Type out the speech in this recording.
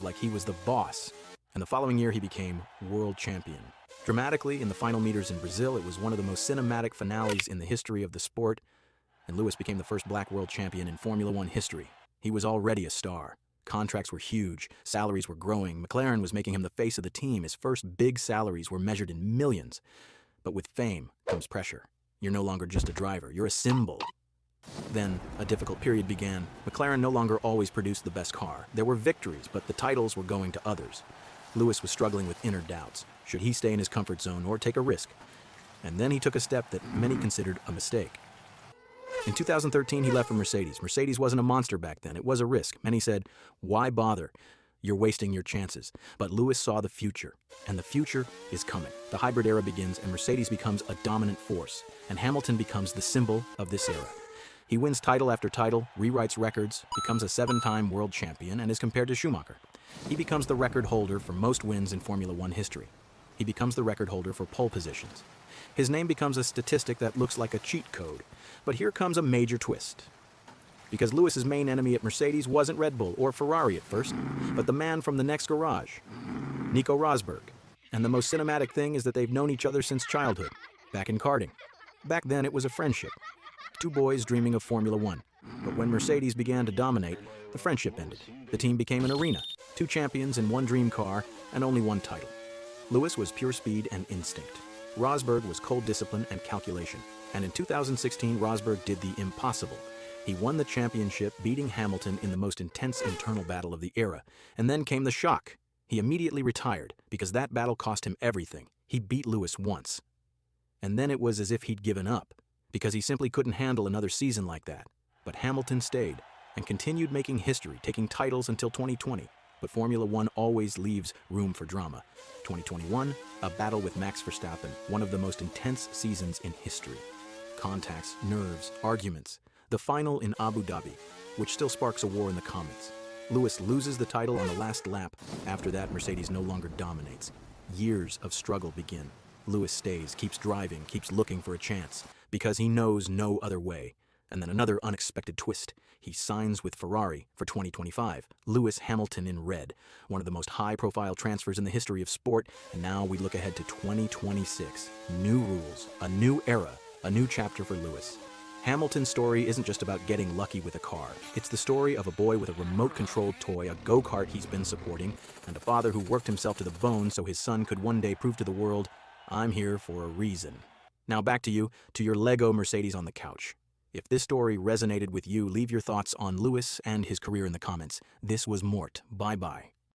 like he was the boss, and the following year he became world champion. Dramatically, in the final meters in Brazil, it was one of the most cinematic finales in the history of the sport, and Lewis became the first black world champion in Formula One history. He was already a star. Contracts were huge, salaries were growing, McLaren was making him the face of the team. His first big salaries were measured in millions. But with fame comes pressure. You're no longer just a driver, you're a symbol. Then, a difficult period began. McLaren no longer always produced the best car. There were victories, but the titles were going to others. Lewis was struggling with inner doubts. Should he stay in his comfort zone or take a risk? And then he took a step that many considered a mistake. In 2013, he left for Mercedes. Mercedes wasn't a monster back then. It was a risk. Many said, why bother? You're wasting your chances. But Lewis saw the future, and the future is coming. The hybrid era begins, and Mercedes becomes a dominant force, and Hamilton becomes the symbol of this era. He wins title after title, rewrites records, becomes a 7-time world champion, and is compared to Schumacher. He becomes the record holder for most wins in Formula One history. He becomes the record holder for pole positions. His name becomes a statistic that looks like a cheat code. But here comes a major twist. Because Lewis's main enemy at Mercedes wasn't Red Bull or Ferrari at first, but the man from the next garage, Nico Rosberg. And the most cinematic thing is that they've known each other since childhood, back in karting. Back then it was a friendship. Two boys dreaming of Formula One. But when Mercedes began to dominate, the friendship ended. The team became an arena, 2 champions in 1 dream car, and only 1 title. Lewis was pure speed and instinct. Rosberg was cold discipline and calculation. And in 2016, Rosberg did the impossible. He won the championship, beating Hamilton in the most intense internal battle of the era. And then came the shock. He immediately retired, because that battle cost him everything. He beat Lewis once. And then it was as if he'd given up, because he simply couldn't handle another season like that. But Hamilton stayed, and continued making history, taking titles until 2020. But Formula One always leaves room for drama. 2021, a battle with Max Verstappen, one of the most intense seasons in history. Contacts, nerves, arguments. The final in Abu Dhabi, which still sparks a war in the comments. Lewis loses the title on the last lap. After that, Mercedes no longer dominates. Years of struggle begin. Lewis stays, keeps driving, keeps looking for a chance, because he knows no other way. And then another unexpected twist. He signs with Ferrari for 2025. Lewis Hamilton in red, one of the most high-profile transfers in the history of sport. And now we look ahead to 2026. New rules, a new era, a new chapter for Lewis. Hamilton's story isn't just about getting lucky with a car. It's the story of a boy with a remote-controlled toy, a go-kart he's been supporting, and a father who worked himself to the bone so his son could one day prove to the world, I'm here for a reason. Now back to you, to your Lego Mercedes on the couch. If this story resonated with you, leave your thoughts on Lewis and his career in the comments. This was Mort. Bye-bye.